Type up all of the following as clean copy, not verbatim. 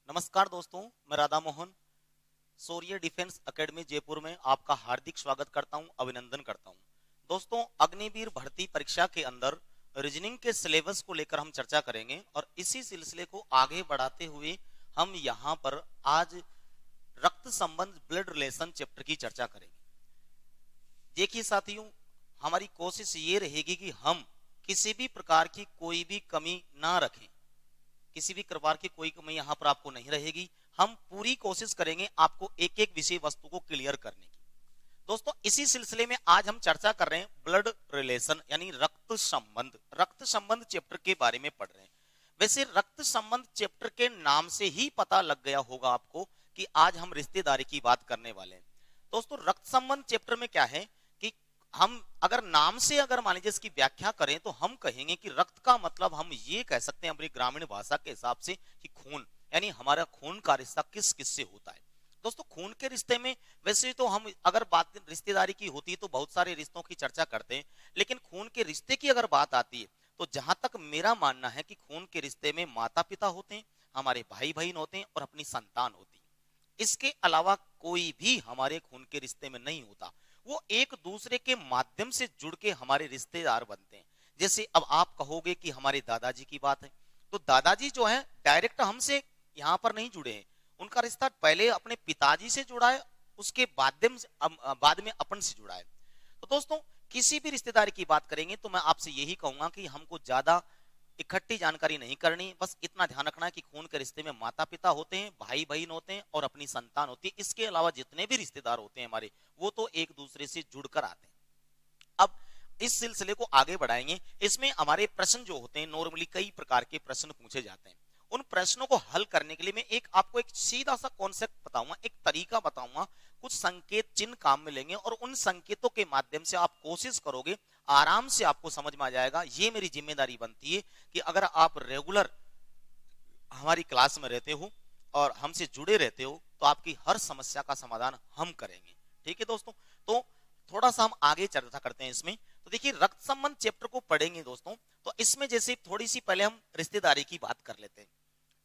नमस्कार दोस्तों, मैं राधा मोहन शौर्य डिफेंस एकेडमी जयपुर में आपका हार्दिक स्वागत करता हूं, अभिनंदन करता हूं। दोस्तों, अग्निवीर भर्ती परीक्षा के अंदर रीजनिंग के सिलेबस को लेकर हम चर्चा करेंगे और इसी सिलसिले को आगे बढ़ाते हुए हम यहां पर आज रक्त संबंध ब्लड रिलेशन चैप्टर की चर्चा करेंगे। देखिए साथियों, हमारी कोशिश ये रहेगी कि हम किसी भी प्रकार की कोई भी कमी ना रखें, किसी भी प्रकार की कोई कमी यहां पर आपको नहीं रहेगी। हम पूरी कोशिश करेंगे आपको एक एक विषय वस्तु को क्लियर करने की। दोस्तों, इसी सिलसिले में आज हम चर्चा कर रहे हैं ब्लड रिलेशन यानी रक्त संबंध चैप्टर के बारे में पढ़ रहे हैं। वैसे रक्त संबंध चैप्टर के नाम से ही पता लग गया होगा आपको कि आज हम रिश्तेदारी की बात करने वाले हैं। दोस्तों, रक्त संबंध चैप्टर में क्या है कि हम अगर नाम से अगर मान लीजिए इसकी व्याख्या करें तो हम कहेंगे कि रक्त का मतलब हम ये कह सकते हैं अपनी ग्रामीण भाषा के हिसाब से कि खून, यानी हमारा खून का रिश्ता किस किस से होता है। दोस्तों, खून के रिश्ते में वैसे तो हम अगर बात रिश्तेदारी की होती है तो बहुत सारे रिश्तों की चर्चा करते हैं, लेकिन खून के रिश्ते की अगर बात आती है तो जहां तक मेरा मानना है कि खून के रिश्ते में माता पिता होते हैं, हमारे भाई बहन होते हैं और अपनी संतान होती है। इसके अलावा कोई भी हमारे खून के रिश्ते में नहीं होता। वो एक दूसरे के माध्यम से जुड़ के हमारे रिश्तेदार बनते हैं। जैसे अब आप कहोगे कि हमारे दादाजी की बात है, तो दादाजी जो है डायरेक्ट हमसे यहाँ पर नहीं जुड़े हैं, उनका रिश्ता पहले अपने पिताजी से जुड़ा है, उसके बाद में अपन से जुड़ा है। तो दोस्तों, किसी भी रिश्तेदारी की बात करेंगे तो मैं आपसे यही कहूंगा कि हमको ज्यादा इकट्ठी जानकारी नहीं करनी, बस इतना ध्यान रखना है कि खून के रिश्ते में माता पिता होते हैं, भाई बहन होते हैं और अपनी संतान होती है। इसके अलावा जितने भी रिश्तेदार होते हैं हमारे, वो तो एक दूसरे से जुड़कर आते हैं। अब इस सिलसिले को आगे बढ़ाएंगे। इसमें हमारे प्रश्न जो होते हैं, नॉर्मली कई प्रकार के प्रश्न पूछे जाते हैं। उन प्रश्नों को हल करने के लिए मैं आपको एक सीधा सा कॉन्सेप्ट बताऊंगा, एक तरीका बताऊंगा। कुछ संकेत चिन्ह काम में लेंगे और उन संकेतों के माध्यम से आप कोशिश करोगे, आराम से आपको समझ में आ जाएगा। ये मेरी जिम्मेदारी बनती है कि अगर आप रेगुलर हमारी क्लास में रहते हो और हमसे जुड़े रहते हो तो आपकी हर समस्या का समाधान हम करेंगे। ठीक है दोस्तों, तो थोड़ा सा हम आगे चर्चा करते हैं इसमें। तो देखिए, रक्त संबंध चैप्टर को पढ़ेंगे दोस्तों, तो इसमें जैसे थोड़ी सी पहले हम रिश्तेदारी की बात कर लेते हैं।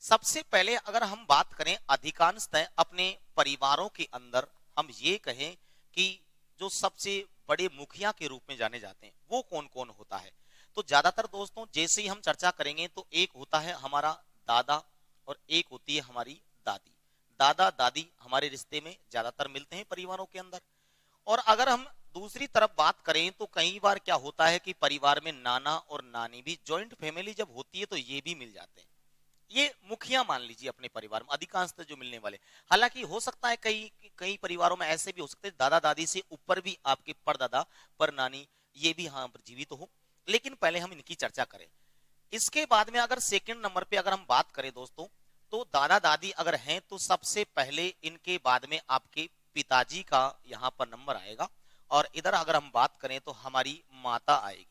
सबसे पहले अगर हम बात करें, अधिकांशतः अपने परिवारों के अंदर हम ये कहें कि जो सबसे बड़े मुखिया के रूप में जाने जाते हैं वो कौन कौन होता है। तो ज्यादातर दोस्तों जैसे ही हम चर्चा करेंगे तो एक होता है हमारा दादा और एक होती है हमारी दादी। दादा दादी हमारे रिश्ते में ज्यादातर मिलते हैं परिवारों के अंदर। और अगर हम दूसरी तरफ बात करें तो कई बार क्या होता है कि परिवार में नाना और नानी भी, जॉइंट फैमिली जब होती है तो ये भी मिल जाते हैं। ये मुखिया मान लीजिए अपने परिवार में अधिकांशतः जो मिलने वाले। हालांकि हो सकता है कई कई परिवारों में ऐसे भी हो सकते हैं दादा दादी से ऊपर भी आपके परदादा पर नानी ये भी यहाँ पर जीवित हो, लेकिन पहले हम इनकी चर्चा करें। इसके बाद में अगर सेकंड नंबर पे अगर हम बात करें दोस्तों, तो दादा दादी अगर हैं तो सबसे पहले इनके बाद में आपके पिताजी का यहाँ पर नंबर आएगा और इधर अगर हम बात करें तो हमारी माता आएगी।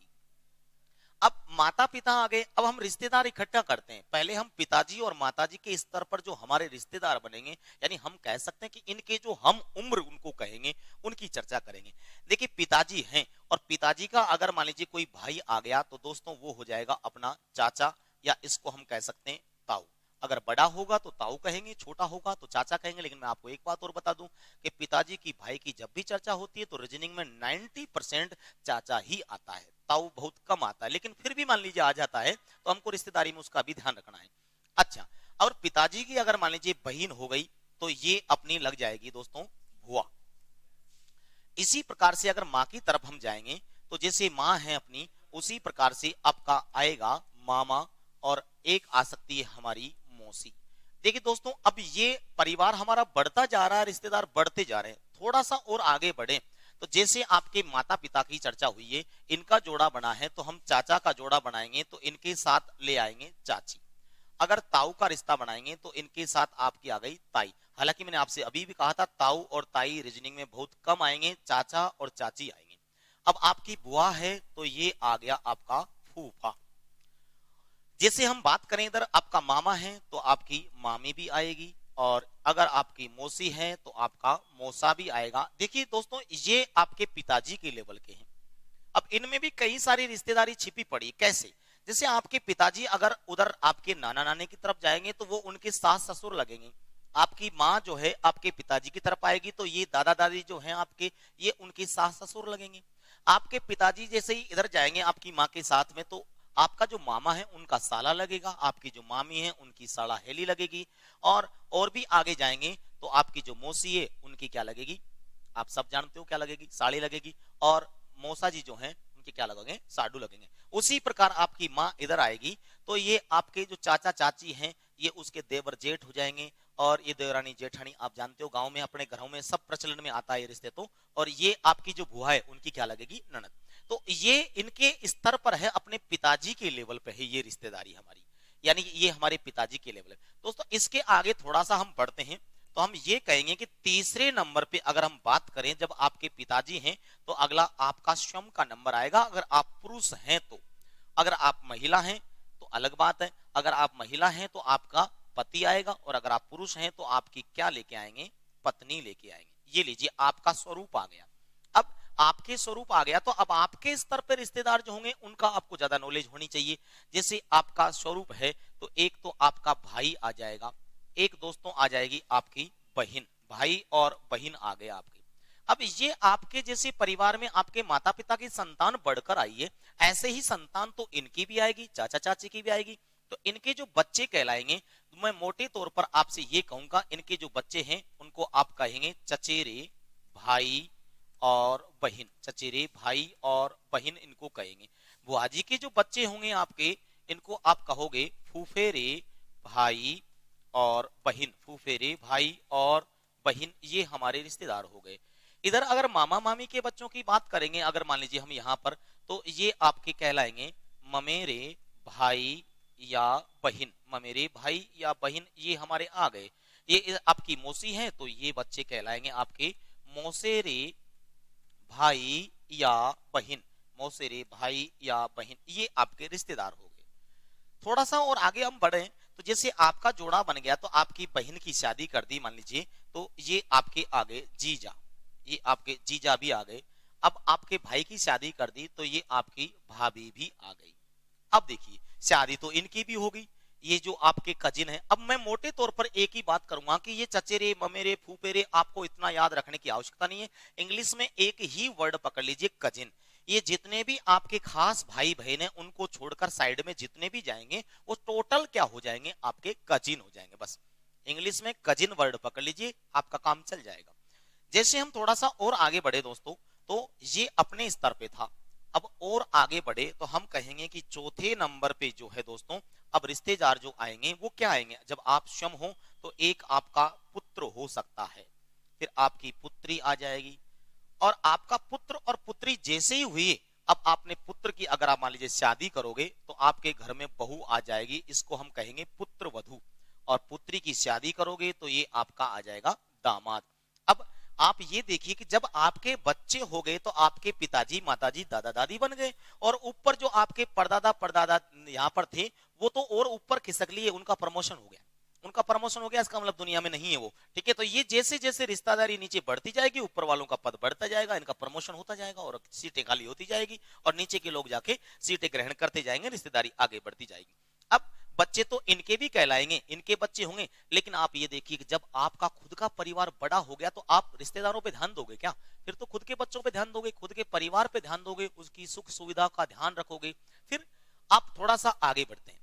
अब माता पिता आ गए, अब हम रिश्तेदार इकट्ठा करते हैं। पहले हम पिताजी और माताजी के स्तर पर जो हमारे रिश्तेदार बनेंगे, यानी हम कह सकते हैं कि इनके जो हम उम्र उनको कहेंगे, उनकी चर्चा करेंगे। देखिए, पिताजी हैं और पिताजी का अगर मान लीजिए कोई भाई आ गया तो दोस्तों वो हो जाएगा अपना चाचा, या इसको हम कह सकते हैं ताऊ। अगर बड़ा होगा तो ताऊ कहेंगे, छोटा होगा तो चाचा कहेंगे। लेकिन मैं आपको एक बात और बता दूं कि पिताजी की भाई की जब भी चर्चा होती है तो रीजनिंग में 90% चाचा ही आता है, ताऊ बहुत कम आता है। लेकिन फिर भी मान लीजिए आ जाता है तो हमको रिश्तेदारी में उसका भी ध्यान रखना है। अच्छा, और पिताजी की अगर मान लीजिए बहन हो गई तो ये अपनी लग जाएगी दोस्तों बुआ। इसी प्रकार से अगर माँ की तरफ हम जाएंगे तो जैसे माँ है अपनी, उसी प्रकार से आपका आएगा मामा और एक आ सकती है हमारी मौसी। देखिए दोस्तों, अब ये परिवार हमारा बढ़ता जा रहा है, रिश्तेदार बढ़ते जा रहे हैं। थोड़ा सा और आगे बढ़े तो जैसे आपके माता पिता की चर्चा हुई है, इनका जोड़ा बना है तो हम चाचा का जोड़ा बनाएंगे तो इनके साथ ले आएंगे चाची। अगर ताऊ का रिश्ता बनाएंगे तो इनके साथ आपकी आ गई ताई। हालांकि मैंने आपसे अभी भी कहा था ताऊ और ताई रीजनिंग में बहुत कम आएंगे, चाचा और चाची आएंगे। अब आपकी बुआ है तो ये आ गया आपका फूफा। जैसे हम बात करें इधर आपका मामा है तो आपकी मामी भी आएगी, और अगर आपकी मौसी है तो आपका मौसा भी आएगा। देखिए दोस्तों, ये आपके पिताजी के लेवल के हैं। अब इनमें भी कई सारी रिश्तेदारी छिपी पड़ी। कैसे? जैसे आपके पिताजी अगर उधर आपके नाना नानी की तरफ जाएंगे तो वो उनके सास ससुर लगेंगे, आपकी माँ जो है आपके पिताजी की तरफ आएगी तो ये दादा दादी जो हैं आपके, ये उनकी सास ससुर लगेंगे। आपके पिताजी जैसे ही इधर जाएंगे आपकी माँ के साथ में तो आपका जो मामा है उनका साला लगेगा, आपकी जो मामी है उनकी साला हेली लगेगी, और भी आगे जाएंगे तो आपकी जो मौसी है उनकी क्या लगेगी, आप सब जानते हो क्या लगेगी, साड़ी लगेगी, और मौसा जी जो हैं उनके क्या लगेंगे, साडू लगेंगे। उसी प्रकार आपकी माँ इधर आएगी तो ये आपके जो चाचा चाची हैं ये उसके देवर जेठ हो जाएंगे, और ये देवरानी जेठानी आप जानते हो गांव में अपने घरों में सब प्रचलन में आता है ये रिश्ते तो, और ये आपकी जो बुआ है उनकी क्या लगेगी, ननद। तो ये इनके स्तर पर है, अपने पिताजी के लेवल पे है ये रिश्तेदारी हमारी, यानी ये हमारे पिताजी के लेवल है। दोस्तों इसके आगे थोड़ा सा हम बढ़ते हैं तो हम ये कहेंगे कि तीसरे नंबर पे अगर हम बात करें जब आपके पिताजी हैं तो अगला आपका स्वयं का नंबर आएगा, अगर आप पुरुष हैं तो। अगर आप महिला हैं तो अलग बात है, अगर आप महिला हैं तो आपका पति आएगा, और अगर आप पुरुष हैं तो आपकी क्या लेके आएंगे, पत्नी लेके आएंगे। ये लीजिए आपका स्वरूप आ गया। अब आपके स्वरूप आ गया तो अब आपके स्तर पर रिश्तेदार जो होंगे उनका आपको ज्यादा नॉलेज होनी चाहिए। जैसे आपका स्वरूप है तो एक तो आपका भाई आ जाएगा, एक दोस्तों आ जाएगी आपकी बहन, भाई और बहन आ गए आपके। अब ये आपके जैसे परिवार में आपके माता पिता की संतान बढ़कर आई है, ऐसे ही संतान तो इनकी भी आएगी, चाचा चाची की भी आएगी। तो इनके जो बच्चे कहलाएंगे, तो मैं मोटे तौर पर आपसे ये कहूंगा इनके जो बच्चे हैं उनको आप कहेंगे चचेरे भाई और बहन, चचेरे भाई और बहन इनको कहेंगे। बुआ जी के जो बच्चे होंगे आपके, इनको आप कहोगे फूफेरे भाई और बहन, फूफेरे भाई और बहन, ये हमारे रिश्तेदार हो गए। इधर अगर मामा मामी के बच्चों की बात करेंगे, अगर मान लीजिए हम यहाँ पर, तो ये आपके कहलाएंगे ममेरे भाई या बहन, ममेरे भाई या बहन, ये हमारे आ गए। ये आपकी मौसी है तो ये बच्चे कहलाएंगे आपके मौसेरे भाई या बहन, मौसेरे भाई या बहन, ये आपके रिश्तेदार हो गए। थोड़ा सा और आगे हम बढ़े तो जैसे आपका जोड़ा बन गया तो आपकी बहन की शादी कर दी मान लीजिए, तो ये आपके आगे जीजा, ये आपके जीजा भी आ गए। अब आपके भाई की शादी कर दी तो ये आपकी भाभी भी आ गई। अब देखिए शादी तो इनकी भी हो गई, ये जो आपके कजिन है। अब मैं मोटे तौर पर एक ही बात करूंगा कि ये चचेरे ममेरे फूफेरे आपको इतना याद रखने की आवश्यकता नहीं है। इंग्लिश में एक ही वर्ड पकड़ लीजिए, कजिन। ये जितने भी आपके खास भाई बहन हैं उनको छोड़कर साइड में जितने भी जाएंगे वो टोटल क्या हो जाएंगे, आपके कजिन हो जाएंगे। बस इंग्लिश में कजिन वर्ड पकड़ लीजिए, आपका काम चल जाएगा। जैसे हम थोड़ा सा और आगे बढ़े दोस्तों, तो ये अपने स्तर पे था। अब और आगे बढ़े तो हम कहेंगे कि चौथे नंबर पे जो है दोस्तों, अब रिश्तेदार जो आएंगे वो क्या आएंगे, जब आप स्वयं हो तो एक आपका पुत्र हो सकता है, फिर आपकी पुत्री आ जाएगी, और आपका पुत्र और पुत्री जैसे ही हुई, अब आपने पुत्र की अगर आप मान लीजिए शादी करोगे तो आपके घर में बहू आ जाएगी, इसको हम कहेंगे पुत्र वधू, और पुत्री की शादी करोगे तो ये आपका आ जाएगा दामाद। अब आप ये देखिए कि जब आपके बच्चे हो गए तो आपके पिताजी माताजी दादा दादी बन गए, और ऊपर जो आपके परदादा परदादा यहाँ पर थे वो तो और ऊपर खिसक लिए, उनका प्रमोशन हो गया, उनका प्रमोशन हो गया, इसका मतलब दुनिया में नहीं है वो, ठीक है। तो ये जैसे जैसे रिश्तेदारी नीचे बढ़ती जाएगी ऊपर वालों का पद बढ़ता जाएगा, इनका प्रमोशन होता जाएगा और सीटें खाली होती जाएगी, और नीचे के लोग जाके सीटें ग्रहण करते जाएंगे, रिश्तेदारी आगे बढ़ती जाएगी। अब बच्चे तो इनके भी कहलाएंगे, इनके बच्चे होंगे, लेकिन आप ये देखिए कि जब आपका खुद का परिवार बड़ा हो गया तो आप रिश्तेदारों पे ध्यान दोगे क्या, फिर तो खुद के बच्चों पे ध्यान दोगे, खुद के परिवार पे ध्यान दोगे, उसकी सुख सुविधा का ध्यान रखोगे। फिर आप थोड़ा सा आगे बढ़ते हैं।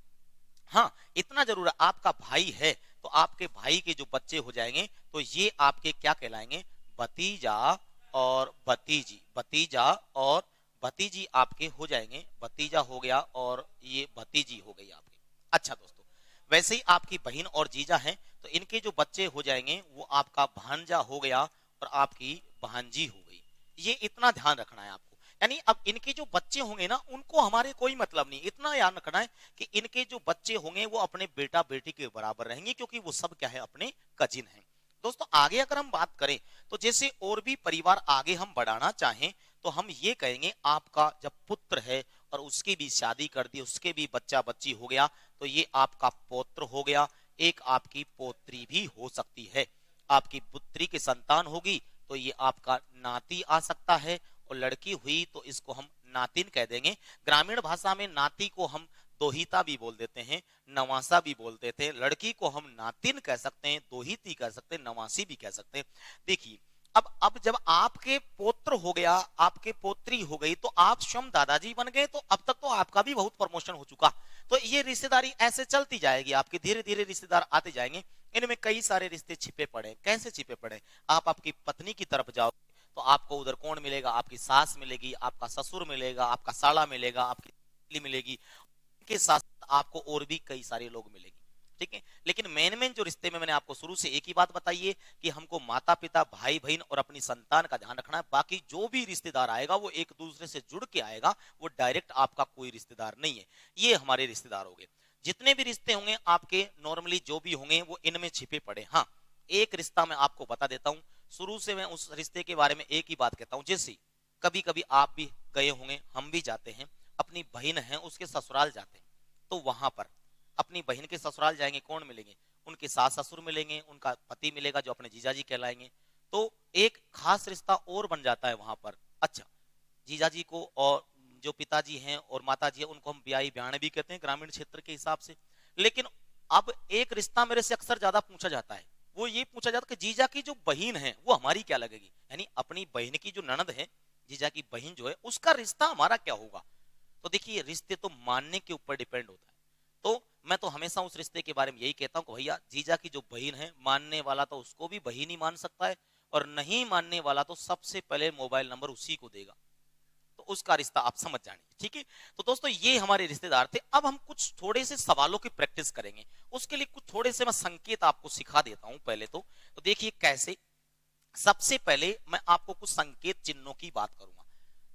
हाँ इतना जरूर है, आपका भाई है तो आपके भाई के जो बच्चे हो जाएंगे तो ये आपके क्या कहलाएंगे, भतीजा और भतीजी, भतीजा और भतीजी आपके हो जाएंगे, भतीजा हो गया और ये भतीजी हो गई आपके। अच्छा दोस्तों, वैसे ही आपकी बहन और जीजा हैं तो इनके जो बच्चे हो जाएंगे वो आपका भांजा हो गया और आपकी भांजी हो गई। ये इतना ध्यान रखना है आपको, यानी अब इनके जो बच्चे होंगे ना उनको हमारे कोई मतलब नहीं, इतना याद रखना है कि इनके जो बच्चे होंगे वो अपने बेटा बेटी के बराबर रहेंगे, क्योंकि वो सब क्या है, अपने कजिन हैं। दोस्तों आगे अगर हम बात करें तो जैसे और भी परिवार आगे हम बढ़ाना चाहें तो हम ये कहेंगे आपका जब पुत्र है और उसकी भी शादी कर दी, उसके भी बच्चा बच्ची हो गया तो ये आपका पौत्र हो गया, एक आपकी पोत्री भी हो सकती है। आपकी पुत्री की संतान होगी तो ये आपका नाती आ सकता है, और लड़की हुई तो इसको हम नातिन कह देंगे। ग्रामीण भाषा में नाती को हम दोहिता भी बोल देते हैं, नवासा भी बोलते थे, लड़की को हम नातिन कह सकते हैं, दोहिती कह सकते हैं, नवासी भी कह सकते हैं। देखिए अब जब आपके पोत्र हो गया, आपके पोत्री हो गई, तो आप स्वयं दादाजी बन गए, तो अब तक तो आपका भी बहुत प्रमोशन हो चुका। तो ये रिश्तेदारी ऐसे चलती जाएगी आपकी, धीरे धीरे रिश्तेदार आते जाएंगे। इनमें कई सारे रिश्ते छिपे पड़े। कैसे छिपे पड़े? आप आपकी पत्नी की तरफ जाओ तो आपको उधर कौन मिलेगा? आपकी सास मिलेगी, आपका ससुर मिलेगा, आपका साला मिलेगा, आपकी मिलेगी, के साथ आपको और भी कई सारे लोग मिलेंगे। ठीक है, लेकिन मेन जो रिश्ते में मैंने आपको शुरू से एक ही बात बताई है कि हमको माता पिता, भाई बहन और अपनी संतान का ध्यान रखना है। बाकी जो भी रिश्तेदार आएगा वो एक दूसरे से जुड़ के आएगा, वो डायरेक्ट आपका कोई रिश्तेदार नहीं है। ये हमारे रिश्तेदार हो गए। जितने भी रिश्ते होंगे आपके नॉर्मली जो भी होंगे वो इनमें छिपे पड़े। हाँ, एक रिश्ता मैं आपको बता देता हूं, शुरू से मैं उस रिश्ते के बारे में एक ही बात कहता हूं। जैसे कभी कभी आप भी गए होंगे, हम भी जाते हैं, अपनी बहन है उसके ससुराल जाते हैं, तो वहां पर अपनी बहन के ससुराल जाएंगे, कौन मिलेंगे? उनके सास ससुर मिलेंगे, उनका पति मिलेगा जो अपने जीजाजी कहलाएंगे। तो एक खास रिश्ता और बन जाता है वहां पर। अच्छा, जीजाजी को और जो पिताजी हैं और माताजी है उनको हम ब्याई ब्याणे भी कहते हैं ग्रामीण क्षेत्र के हिसाब से। लेकिन अब एक रिश्ता मेरे से अक्सर ज्यादा पूछा जाता है, वो ये पूछा जाता है कि जीजा की जो बहन है वो हमारी क्या लगेगी, यानी अपनी बहन की जो ननद है, जीजा की बहन जो है, उसका रिश्ता हमारा क्या होगा। तो देखिए, रिश्ते तो मानने के ऊपर डिपेंड होता है। तो मैं तो हमेशा उस रिश्ते के बारे में यही कहता हूं कि भैया जीजा की जो बहन है, मानने वाला तो उसको भी बहन ही मान सकता है, और नहीं मानने वाला तो सबसे पहले मोबाइल नंबर उसी को देगा, तो उसका रिश्ता आप समझ जाएंगे। ठीक है, तो दोस्तों ये हमारे रिश्तेदार थे। अब हम कुछ थोड़े से सवालों की प्रैक्टिस करेंगे। उसके लिए कुछ थोड़े से मैं संकेत आपको सिखा देता हूं पहले तो देखिए कैसे। सबसे पहले मैं आपको कुछ संकेत चिन्हों की बात करूंगा।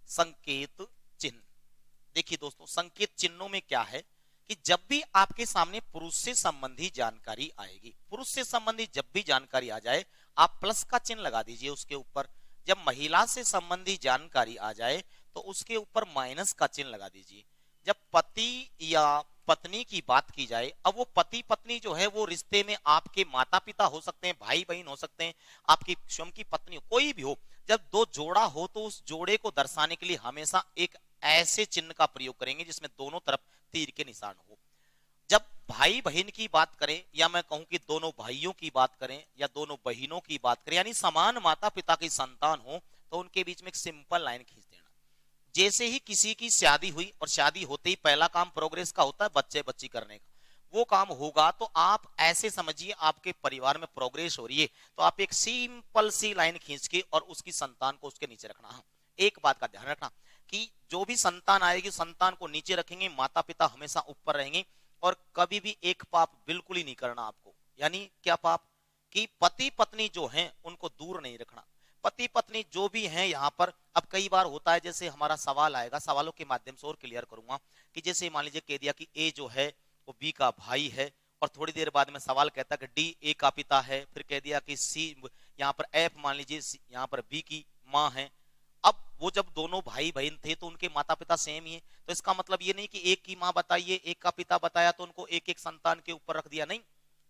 संकेत चिन्ह, देखिए दोस्तों, संकेत चिन्हों में क्या है कि जब भी आपके सामने पुरुष से संबंधी जानकारी आएगी, पुरुष से संबंधी जब भी जानकारी आ जाए, आप प्लस का चिन्ह लगा दीजिए उसके ऊपर। जब महिला से संबंधी जानकारी आ जाए तो उसके ऊपर माइनस का चिन्ह लगा दीजिए। जब पति या पत्नी की बात की जाए, अब वो पति पत्नी जो है वो रिश्ते में आपके माता पिता हो सकते हैं, भाई बहन हो सकते हैं, आपकी स्वयं की पत्नी हो, कोई भी हो, जब दो जोड़ा हो तो उस जोड़े को दर्शाने के लिए हमेशा एक ऐसे चिन्ह का प्रयोग करेंगे जिसमें दोनों तरफ तीर के निशान हो। जब भाई बहन की बात करें, या मैं कहूं कि दोनों भाइयों की बात करें या दोनों बहनों की बात करें, यानी समान माता पिता की संतान हो, तो उनके बीच में एक सिंपल लाइन खींच देना। जैसे ही किसी की शादी हुई, और शादी होते ही पहला काम प्रोग्रेस का होता है बच्चे बच्ची करने का, वो काम होगा तो आप ऐसे समझिए आपके परिवार में प्रोग्रेस हो रही है, तो आप एक सिंपल सी लाइन खींच के और उसकी संतान को उसके नीचे रखना। हाँ, एक बात का ध्यान रखना कि जो भी संतान आएगी, संतान को नीचे रखेंगे, माता पिता हमेशा ऊपर रहेंगे। और कभी भी एक पाप बिल्कुल ही नहीं करना आपको। यानी क्या पाप? कि पति पत्नी जो हैं उनको दूर नहीं रखना। पति पत्नी जो भी हैं यहाँ पर, अब कई बार होता है, जैसे हमारा सवाल आएगा, सवालों के माध्यम से और क्लियर करूंगा कि जैसे मान लीजिए कह दिया कि ए जो है वो बी का भाई है, और थोड़ी देर बाद में सवाल कहता कि डी ए का पिता है, फिर कह दिया कि सी, यहाँ पर एफ मान लीजिए यहाँ पर बी की माँ है। अब वो जब दोनों भाई बहन थे तो उनके माता पिता सेम ही है, तो इसका मतलब ये नहीं कि एक की माँ बताइए एक का पिता बताया तो उनको एक एक संतान के ऊपर रख दिया, नहीं।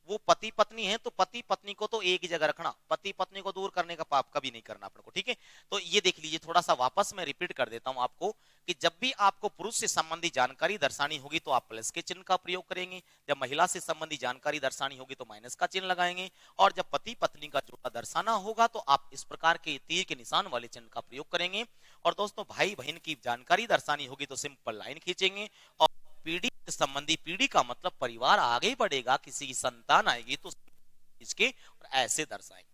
वो पति पत्नी है तो पति पत्नी को तो एक ही जगह रखना, पति पत्नी को दूर करने का पाप कभी नहीं करना अपन को। ठीक है, तो ये देख लीजिए, थोड़ा सा वापस मैं रिपीट कर देता हूं आपको कि जब भी आपको पुरुष से संबंधी जानकारी दर्शानी होगी तो आप प्लस के चिन्ह का प्रयोग करेंगे, जब महिला से संबंधी जानकारी दर्शानी होगी तो माइनस का चिन्ह लगाएंगे, और जब पति पत्नी का जोड़ा दर्शाना होगा तो आप इस प्रकार के तीर के निशान वाले चिन्ह का प्रयोग करेंगे। और दोस्तों, भाई बहन की जानकारी दर्शानी होगी तो सिंपल लाइन खींचेंगे। और पीढ़ी संबंधी, पीढ़ी का मतलब परिवार आगे बढ़ेगा, किसी की संतान आएगी तो इसके और ऐसे दर्शाएंगे।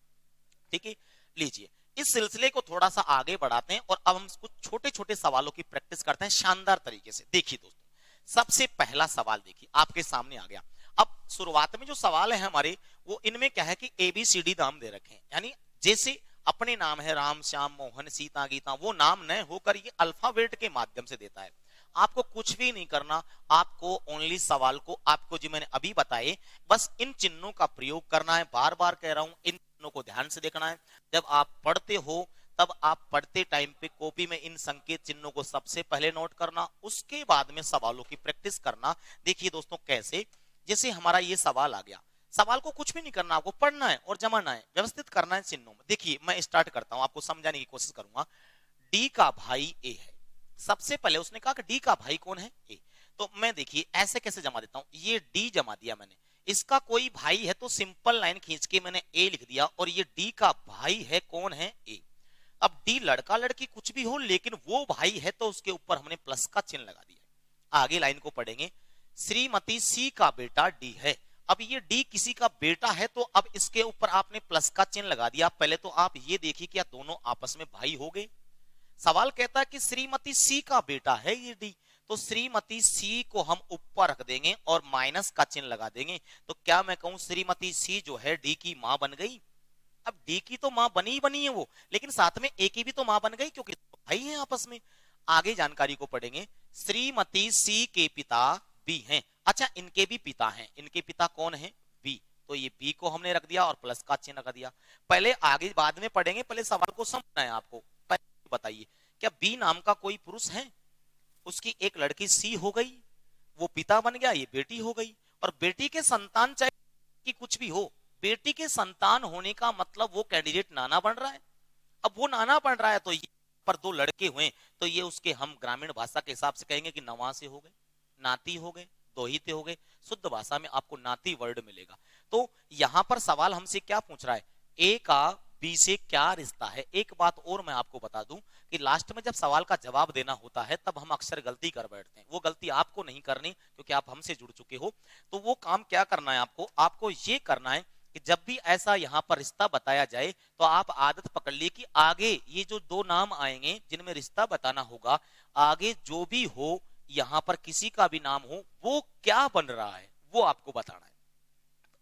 ठीक है, लीजिए इस सिलसिले को थोड़ा सा आगे बढ़ाते हैं और अब हम कुछ छोटे छोटे सवालों की प्रैक्टिस करते हैं शानदार तरीके से। देखिए दोस्तों, सबसे पहला सवाल देखिए आपके सामने आ गया। अब शुरुआत में जो सवाल है हमारे, वो इनमें क्या है कि ABCD नाम दे रखे हैं, यानी जैसे अपने नाम है राम श्याम मोहन सीता गीता, वो नाम न होकर ये अल्फाबेट के माध्यम से देता है। आपको कुछ भी नहीं करना, आपको ओनली सवाल को, आपको जो मैंने अभी बताए, बस इन चिन्हों का प्रयोग करना है। बार बार कह रहा हूं, इन चिन्हों को ध्यान से देखना है। जब आप पढ़ते हो तब आप पढ़ते टाइम पे कॉपी में इन संकेत चिन्हों को सबसे पहले नोट करना, उसके बाद में सवालों की प्रैक्टिस करना। देखिए दोस्तों कैसे, जैसे हमारा ये सवाल आ गया, सवाल को कुछ भी नहीं करना, आपको पढ़ना है और जमाना है, व्यवस्थित करना है चिन्हों में। देखिए मैं स्टार्ट करता हूं, आपको समझाने की कोशिश करूंगा। डी का भाई ए है, सबसे पहले उसने कहा कि डी का भाई कौन है? ए। तो मैं देखिए ऐसे कैसे जमा देता हूं, ये डी जमा दिया मैंने, इसका कोई भाई है तो सिंपल लाइन खींच के मैंने ए लिख दिया, और ये डी का भाई है कौन है, ए। अब डी लड़का लड़की कुछ भी हो लेकिन वो भाई है तो उसके ऊपर हमने प्लस का चिन्ह लगा दिया। आगे लाइन को पढ़ेंगे, श्रीमती सी का बेटा डी है। अब ये डी किसी का बेटा है तो अब इसके ऊपर आपने प्लस का चिन्ह लगा दिया। पहले तो आप ये देखिए क्या दोनों आपस में भाई हो गए। सवाल कहता है कि श्रीमती सी का बेटा है ये डी, तो श्रीमती सी को हम ऊपर रख देंगे और माइनस का चिन्ह लगा देंगे। तो क्या मैं कहूं श्रीमती सी जो है डी की मां बन गई। अब डी की तो मां बनी ही बनी है वो, लेकिन साथ में ए की भी तो मां बन गई क्योंकि भाई हैं आपस में। आगे जानकारी को पढ़ेंगे, श्रीमती सी के पिता बी हैं। अच्छा इनके भी पिता हैं, इनके पिता कौन है, बी, तो ये बी को हमने रख दिया और प्लस का चिन्ह लगा दिया। पहले आगे बाद में पढ़ेंगे, पहले सवाल को समझना है आपको। पहले बताइए क्या बी नाम का कोई पुरुष है, उसकी एक लड़की सी हो गई, वो पिता बन गया, ये बेटी हो गई। और बेटी के संतान चाहे कि कुछ भी हो, बेटी के संतान होने का मतलब वो कैंडिडेट नाना बन रहा है। अब वो नाना बन रहा है तो ये पर दो लड़के हुए तो ये उसके हम ग्रामीण भाषा के हिसाब से कहेंगे कि नवासे हो गए, नाती हो गए, दोहिते हो गए। शुद्ध भाषा में आपको नाती वर्ड मिलेगा। तो यहां पर सवाल हमसे क्या पूछ रहा है, ए का बी से क्या रिश्ता है। एक बात और मैं आपको बता दूं कि लास्ट में जब सवाल का जवाब देना होता है तब हम अक्सर गलती कर बैठते हैं। वो गलती आपको नहीं करनी क्योंकि आप हमसे जुड़ चुके हो। तो वो काम क्या करना है आपको, आपको ये करना है कि जब भी ऐसा यहां पर रिश्ता बताया जाए तो आप आदत पकड़ लिए कि आगे ये जो दो नाम आएंगे जिनमें रिश्ता बताना होगा, आगे जो भी हो यहां पर किसी का भी नाम हो वो क्या बन रहा है वो आपको बताना है।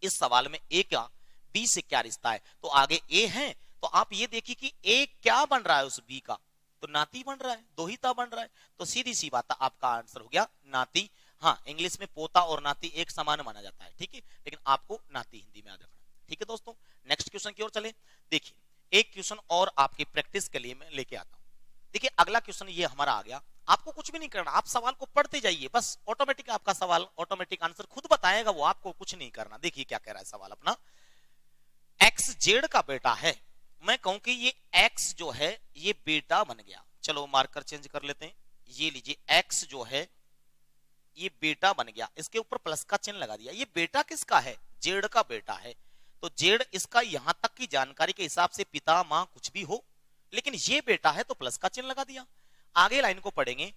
इस सवाल में ए का बी से क्या रिश्ता है, तो आगे ए है तो आप ये देखिए कि ए क्या बन रहा है उस बी का, तो नाती बन रहा है, दोहिता बन रहा है। तो सीधी सी बात है आपका आंसर हो गया नाती। हाँ इंग्लिश में पोता और नाती एक समान माना जाता है, ठीक है, लेकिन आपको नाती हिंदी में याद रखना। ठीक है दोस्तों, नेक्स्ट क्वेश्चन की ओर चले। देखिए एक क्वेश्चन और आपकी प्रैक्टिस के लिए मैं लेके आता हूं। देखिए अगला क्वेश्चन ये हमारा आ गया, आपको कुछ भी नहीं करना, आप सवाल को पढ़ते जाइए, बस ऑटोमेटिक आपका सवाल ऑटोमेटिक आंसर खुद बताएगा, वो आपको कुछ नहीं करना। देखिए क्या कह रहा है सवाल अपना, एक्स जेड का बेटा है। मैं कहूं कि ये एक्स जो है ये बेटा बन गया, चलो मार्कर चेंज कर लेते हैं। ये लीजिए एक्स जो है ये बेटा बन गया, इसके ऊपर प्लस का चिन्ह लगा दिया। ये बेटा किसका है, जेड का बेटा है। तो जेड इसका यहां तक की जानकारी के हिसाब से पिता मां कुछ भी हो, लेकिन ये बेटा है तो प्लस का चिन्ह लगा दिया। आगे लाइन को पढ़ेंगे।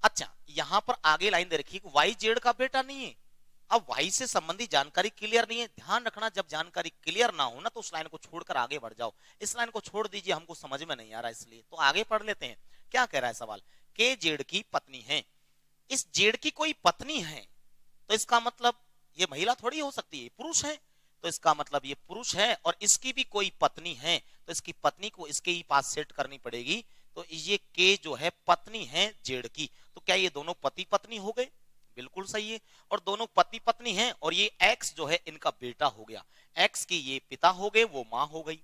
अच्छा यहां पर आगे लाइन दे रखी है वाई जेड का बेटा नहीं है। अब वाई से संबंधित जानकारी क्लियर नहीं है, ध्यान रखना जब जानकारी क्लियर ना हो ना तो उस लाइन को छोड़कर आगे बढ़ जाओ। इस लाइन को छोड़ दीजिए, हमको समझ में नहीं आ रहा इसलिए, तो आगे पढ़ लेते हैं। क्या कह रहा है सवाल, के जेड की पत्नी है। इस जेड की कोई पत्नी है तो इसका मतलब ये महिला थोड़ी हो सकती है, पुरुष है, तो इसका मतलब ये पुरुष है। और इसकी भी कोई पत्नी है तो इसकी पत्नी को इसके ही पास सेट करनी पड़ेगी। तो ये के जो है पत्नी है जेड की, तो क्या ये दोनों पति पत्नी हो गए, बिल्कुल सही है। और दोनों पति पत्नी हैं और ये एक्स जो है इनका बेटा हो गया, एक्स की ये पिता हो गए, वो मां हो गई।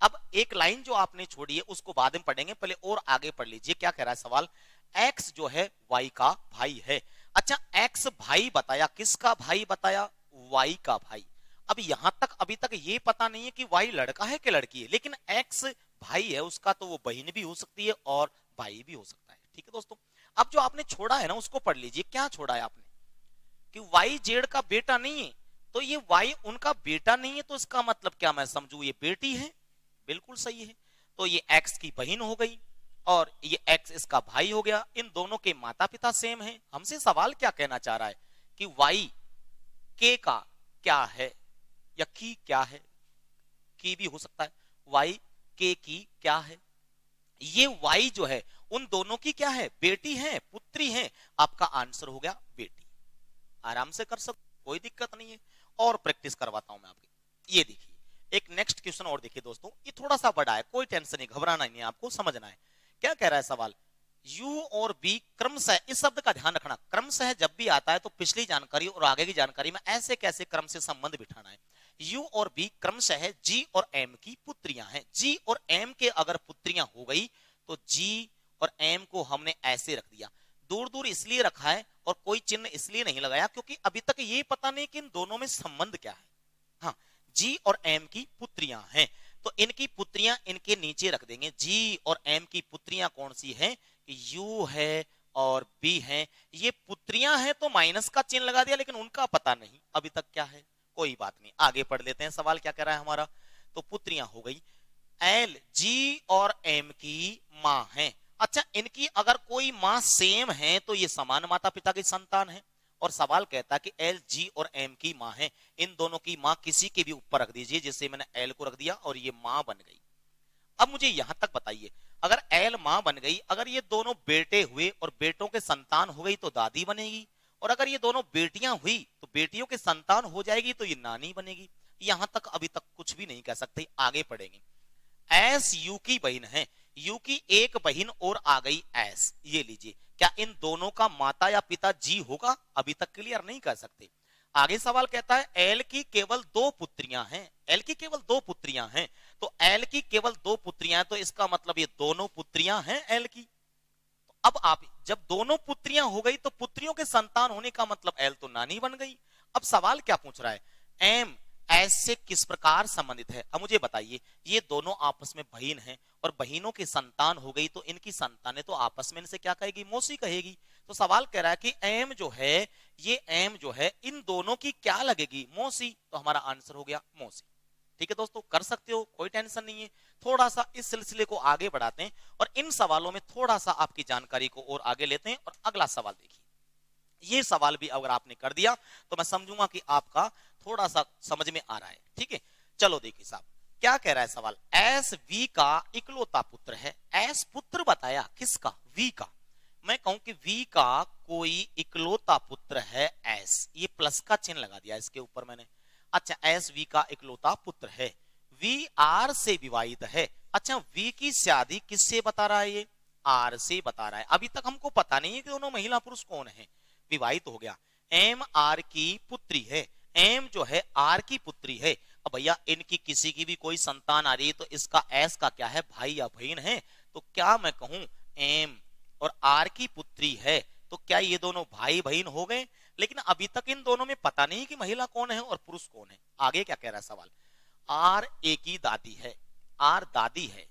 अब एक लाइन जो आपने छोड़ी है उसको बाद में पढ़ेंगे, पहले और आगे पढ़ लीजिए। क्या कह रहा है सवाल, एक्स जो है वाई का भाई है। अच्छा एक्स भाई बताया, किसका भाई बताया, वाई का भाई। अब यहां तक अभी तक ये पता नहीं है कि वाई लड़का है कि लड़की है, लेकिन एक्स भाई है उसका तो वो बहन भी हो सकती है और भाई भी हो सकता है। ठीक है दोस्तों, अब जो आपने छोड़ा है ना उसको पढ़ लीजिए। क्या छोड़ा है आपने कि वाई जेड का बेटा नहीं है, तो ये वाई उनका बेटा नहीं है तो इसका मतलब क्या मैं समझू ये बेटी है, बिल्कुल सही है। तो ये एक्स की बहन हो गई और ये एक्स इसका भाई हो गया। इन दोनों के माता पिता सेम हैं। हमसे सवाल क्या कहना चाह रहा है कि वाई के का क्या है या की क्या है, की भी हो सकता है, वाई के की क्या है। ये वाई जो है उन दोनों की क्या है, बेटी है, पुत्री है। आपका आंसर हो गया बेटी। आराम से कर सकते, कोई दिक्कत नहीं है। और प्रैक्टिस करवाता हूं मैं आपकी। ये देखिए एक नेक्स्ट क्वेश्चन और देखिए दोस्तों, ये थोड़ा सा बड़ा है, कोई टेंशन नहीं, घबराना नहीं है, आपको समझना है। क्या कह रहा है सवाल, यू और बी क्रमशः, इस शब्द का ध्यान रखना, क्रमशः जब भी आता है तो पिछली जानकारी और आगे की जानकारी में ऐसे कैसे क्रम से संबंध बिठाना है। यू और बी क्रमशः जी और एम की पुत्रियां हैं। जी और एम के अगर पुत्रियां हो गई तो जी और एम को हमने ऐसे रख दिया। दूर दूर इसलिए रखा है और कोई चिन्ह इसलिए नहीं लगाया क्योंकि अभी तक ये पता नहीं कि इन दोनों में संबंध क्या है। हाँ, जी और एम की पुत्रियां हैं तो इनकी पुत्रियां इनके नीचे रख देंगे। जी और एम की पुत्रियां कौन सी हैं, यू है और बी हैं, ये पुत्रियां हैं तो माइनस का चिन्ह लगा दिया, लेकिन उनका पता नहीं अभी तक क्या है। कोई बात नहीं, आगे पढ़ लेते हैं। सवाल क्या कह रहा है हमारा, तो पुत्रियां हो गई, एल जी और एम की मां है। अच्छा, इनकी अगर कोई मां सेम है तो ये समान माता पिता की संतान है। और सवाल कहता है कि एल जी और एम की मां है, इन दोनों की मां किसी के भी ऊपर रख दीजिए, जैसे मैंने एल को रख दिया और ये मां बन गई। अब मुझे यहां तक बताइए, अगर एल मां बन गई, अगर ये दोनों बेटे हुए और बेटों के संतान हो गई तो दादी बनेगी, और अगर ये दोनों बेटियां हुई तो बेटियों के संतान हो जाएगी तो ये नानी बनेगी। यहां तक अभी तक कुछ भी नहीं कह सकते, आगे पढ़ेंगे। एस यू की बहन है, यू की एक बहन और आ गई एस, ये लीजिए, क्या इन दोनों का माता या पिता जी होगा, अभी तक क्लियर नहीं कर सकते। आगे सवाल कहता है एल की केवल दो पुत्रियां हैं, एल की केवल दो पुत्रियां हैं, तो एल की केवल दो पुत्रियां तो इसका मतलब ये दोनों पुत्रियां हैं एल की। तो अब आप जब दोनों पुत्रियां हो गई तो पुत्रियों के संतान होने का मतलब एल तो नानी बन गई। अब सवाल क्या पूछ रहा है, एम एस से किस प्रकार संबंधित है। अब मुझे बताइए, ये दोनों आपस में बहन हैं और बहनों की संतान हो गई तो इनकी संतानें तो आपस में इनसे क्या कहेगी, मौसी कहेगी। तो सवाल कह रहा है कि एम जो है, ये एम जो है इन दोनों की क्या लगेगी, मौसी। तो हमारा आंसर हो गया मौसी। ठीक है दोस्तों, कर सकते हो, कोई टेंशन नहीं है। थोड़ा सा इस सिलसिले को आगे बढ़ाते हैं और इन सवालों में थोड़ा सा आपकी जानकारी को और आगे लेते हैं। और अगला सवाल देखिए, ये सवाल भी अगर आपने कर दिया तो मैं समझूंगा कि आपका थोड़ा सा समझ में आ रहा है। ठीक है, चलो देखिए साहब क्या कह रहा है सवाल, एस वी का इकलौता पुत्र है। एस पुत्र बताया किसका, वी का। मैं कहूं कि वी का कोई इकलौता पुत्र है एस, ये प्लस का चिन्ह लगा दिया इसके ऊपर मैंने। अच्छा, एस वी का इकलौता पुत्र है, वी आर से विवाहित है। अच्छा, वी की शादी किससे बता रहा है, ये आर से बता रहा है। अभी तक हमको पता नहीं है कि दोनों महिला पुरुष कौन है, विवाहित हो गया। एम आर की पुत्री है, एम जो है आर की पुत्री है। अब भैया इनकी किसी की भी कोई संतान आ रही है तो इसका एस का क्या है, भाई या बहन है। तो क्या मैं कहूं एम और आर की पुत्री है, तो क्या ये दोनों भाई बहन हो गए। लेकिन अभी तक इन दोनों में पता नहीं कि महिला कौन है और पुरुष कौन है। आगे क्या कह रहा है सवाल, आर ए की दादी है, आर दादी है,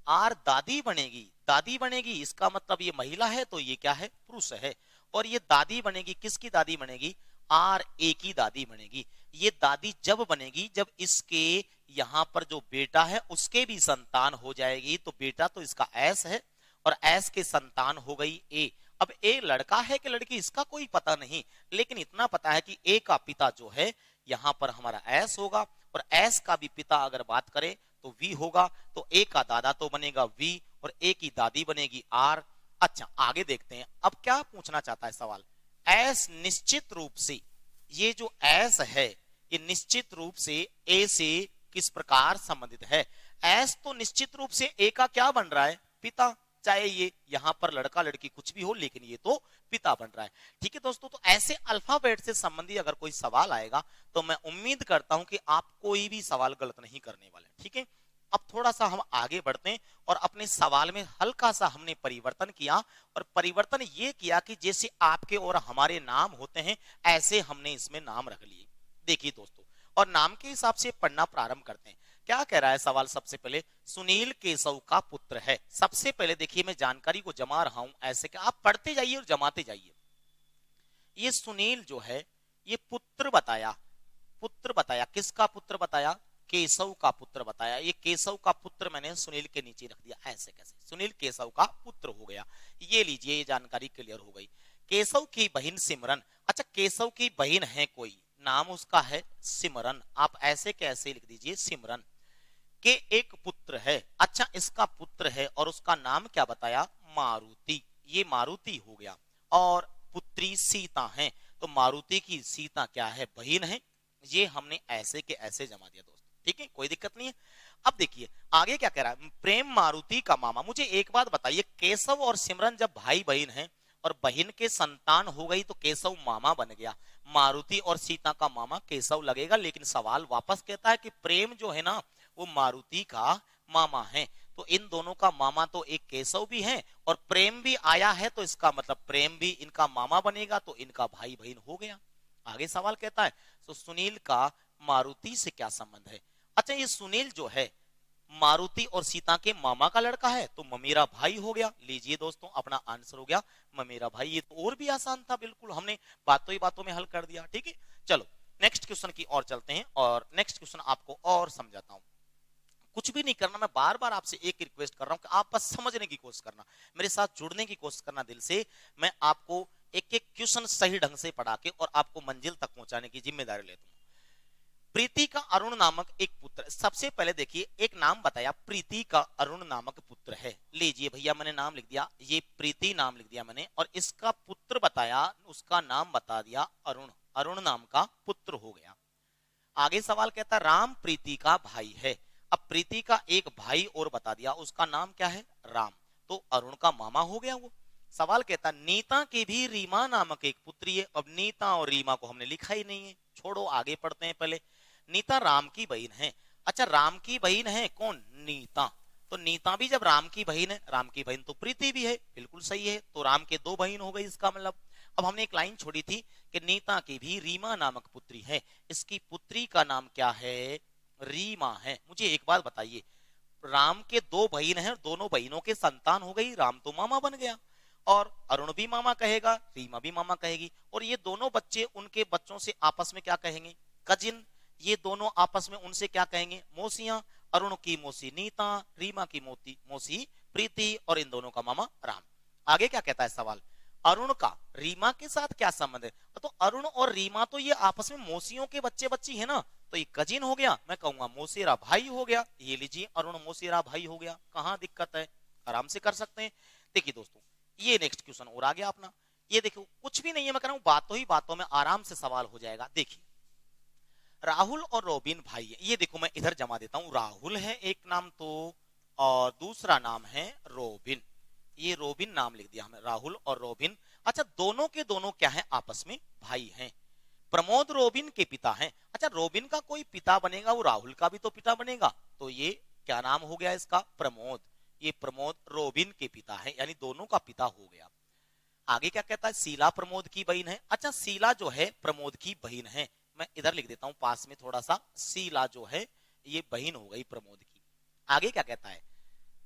आर दादी बनेगी, दादी बनेगी इसका मतलब ये महिला है तो ये क्या है, पुरुष है। और ये दादी बनेगी, किसकी दादी बनेगी, आर ए की दादी बनेगी। ये दादी जब बनेगी जब इसके यहां पर जो बेटा है उसके भी संतान हो जाएगी। तो बेटा तो इसका एस है और एस के संतान हो गई ए। अब ए लड़का है कि लड़की इसका कोई पता नहीं, लेकिन इतना पता है कि ए का पिता जो है यहां पर हमारा एस होगा और एस का भी पिता अगर बात करें तो वी होगा। तो ए का दादा तो बनेगा वी और ए की दादी बनेगी आर। अच्छा, आगे देखते हैं अब क्या पूछना चाहता है सवाल, एस निश्चित रूप से, ये जो एस है ये निश्चित रूप से ए से किस प्रकार संबंधित है। एस तो निश्चित रूप से ए का क्या बन रहा है, पिता। चाहे ये यहां पर लड़का लड़की कुछ भी हो, लेकिन ये तो पिता बन रहा है। ठीक है दोस्तों, तो ऐसे अल्फाबेट से संबंधी अगर कोई सवाल आएगा तो मैं उम्मीद करता हूं कि आप कोई भी सवाल गलत नहीं करने वाले। ठीक है, अब थोड़ा सा हम आगे बढ़ते हैं और अपने सवाल में हल्का सा हमने परिवर्तन किया। और परिवर्तन ये किया कि जैसे आपके और हमारे नाम होते हैं ऐसे हमने इसमें नाम रख लिए। देखिए दोस्तों, और नाम के हिसाब से पढ़ना प्रारंभ करते हैं। क्या कह रहा है सवाल, सबसे पहले सुनील केशव का पुत्र है। सबसे पहले देखिए मैं जानकारी को जमा रहा हूं, ऐसे कि आप पढ़ते जाइए और जमाते जाइए। ये सुनील जो है ये पुत्र बताया, पुत्र बताया, किसका पुत्र बताया, केशव का पुत्र बताया। ये केशव का पुत्र मैंने सुनील के नीचे रख दिया, ऐसे कैसे, सुनील केशव का पुत्र हो गया। ये लीजिए, ये जानकारी क्लियर हो गई। केशव की बहन सिमरन। अच्छा, केशव की बहन है कोई, नाम उसका है सिमरन, आप ऐसे कैसे लिख दीजिए सिमरन के एक पुत्र है। अच्छा, इसका पुत्र है और उसका नाम क्या बताया, मारुति, ये मारुति हो गया। और पुत्री सीता है, तो मारुति की सीता क्या है, बहन है। ये हमने ऐसे के ऐसे जमा दिया दोस्तों। ठीक है, कोई दिक्कत नहीं है। अब देखिए आगे क्या कह रहा है, प्रेम मारुति का मामा। मुझे एक बात बताइए, केशव और सिमरन जब भाई बहन हैं और बहन के संतान हो गई तो केशव मामा बन गया, मारुति और सीता का मामा केशव लगेगा। लेकिन सवाल वापस कहता है कि प्रेम जो है ना वो मारुति का मामा है, तो इन दोनों का मामा तो एक केशव भी है और प्रेम भी आया है, तो इसका मतलब प्रेम भी इनका मामा बनेगा, तो इनका भाई बहन हो गया। आगे सवाल कहता है तो सुनील का मारुति से क्या संबंध है। अच्छा, ये सुनील जो है मारुति और सीता के मामा का लड़का है तो ममेरा भाई हो गया। लीजिए दोस्तों अपना आंसर हो गया ममेरा भाई। ये तो और भी आसान था, बिल्कुल हमने बातों ही बातों में हल कर दिया। ठीक है, चलो नेक्स्ट क्वेश्चन की ओर चलते हैं और नेक्स्ट क्वेश्चन आपको और समझाता हूं। कुछ भी नहीं करना, मैं बार बार आपसे एक रिक्वेस्ट कर रहा हूं कि आप बस समझने की कोशिश करना, मेरे साथ जुड़ने की कोशिश करना दिल से। मैं आपको एक एक क्वेश्चन सही ढंग से पढ़ा के और आपको मंजिल तक पहुंचाने की जिम्मेदारी लेता हूं। प्रीति का अरुण नामक एक पुत्र, सबसे पहले देखिए एक नाम बताया, प्रीति का अरुण नामक पुत्र है। लीजिए भैया मैंने नाम लिख दिया, ये प्रीति नाम लिख दिया मैंने, और इसका पुत्र बताया, उसका नाम बता दिया अरुण, अरुण नाम का पुत्र हो गया। आगे सवाल कहता राम प्रीति का भाई है। अब प्रीति का एक भाई और बता दिया, उसका नाम क्या है, राम, तो अरुण का मामा हो गया वो। सवाल कहता नीता की भी रीमा नामक एक पुत्री है। अब नीता और रीमा को हमने लिखा ही नहीं है, छोड़ो आगे पढ़ते हैं। पहले नीता राम की बहन है। अच्छा राम की बहन है कौन, नीता, तो नीता भी जब राम की बहन है, राम की बहन तो प्रीति भी है, बिल्कुल सही है, तो राम के दो बहन हो गई इसका मतलब। अब हमने एक लाइन छोड़ी थी कि नीता की भी रीमा नामक पुत्री है, इसकी पुत्री का नाम क्या है, रीमा है। मुझे एक बात बताइए, राम के दो बहन हैं, दोनों बहनों के संतान हो गई, राम तो मामा बन गया, और अरुण भी मामा कहेगा, रीमा भी मामा कहेगी, और ये दोनों बच्चे उनके बच्चों से आपस में क्या कहेंगे, कजिन। ये दोनों आपस में उनसे क्या कहेंगे, मौसियां। अरुण की मौसी नीता, रीमा की मौसी प्रीति, और इन दोनों का मामा राम। आगे क्या कहता है सवाल, अरुण का रीमा के साथ क्या संबंध है, तो अरुण और रीमा तो ये आपस में मौसियों के बच्चे बच्ची है ना, तो ये कजिन हो गया, मैं कहूंगा मौसेरा भाई हो गया। ये लीजिए अरुण मौसेरा भाई हो गया, कहां दिक्कत है, आराम से कर सकते हैं। देखिए दोस्तों ये नेक्स्ट क्वेश्चन और आ गया अपना, ये देखो कुछ भी नहीं है, मैं कह रहा हूं बातों ही बातों में आराम से सवाल हो जाएगा। देखिए राहुल और रोबिन भाई है, ये देखो मैं इधर जमा देता हूं, राहुल है एक नाम तो, और दूसरा नाम है रोबिन, ये रोबिन नाम लिख दिया हमने, राहुल और रोबिन। अच्छा दोनों के दोनों क्या है, आपस में भाई हैं। प्रमोद रोबिन के पिता हैं। अच्छा रोबिन का कोई पिता बनेगा, वो राहुल का भी तो पिता बनेगा, तो ये क्या नाम हो गया इसका, प्रमोद। ये प्रमोद रोबिन के पिता है, यानी दोनों का पिता हो गया। आगे क्या कहता है, शीला प्रमोद की बहन है। अच्छा शीला जो है प्रमोद की बहन है, मैं इधर लिख देता हूं पास में थोड़ा सा, शीला जो है ये बहन हो गई प्रमोद की। आगे क्या कहता है,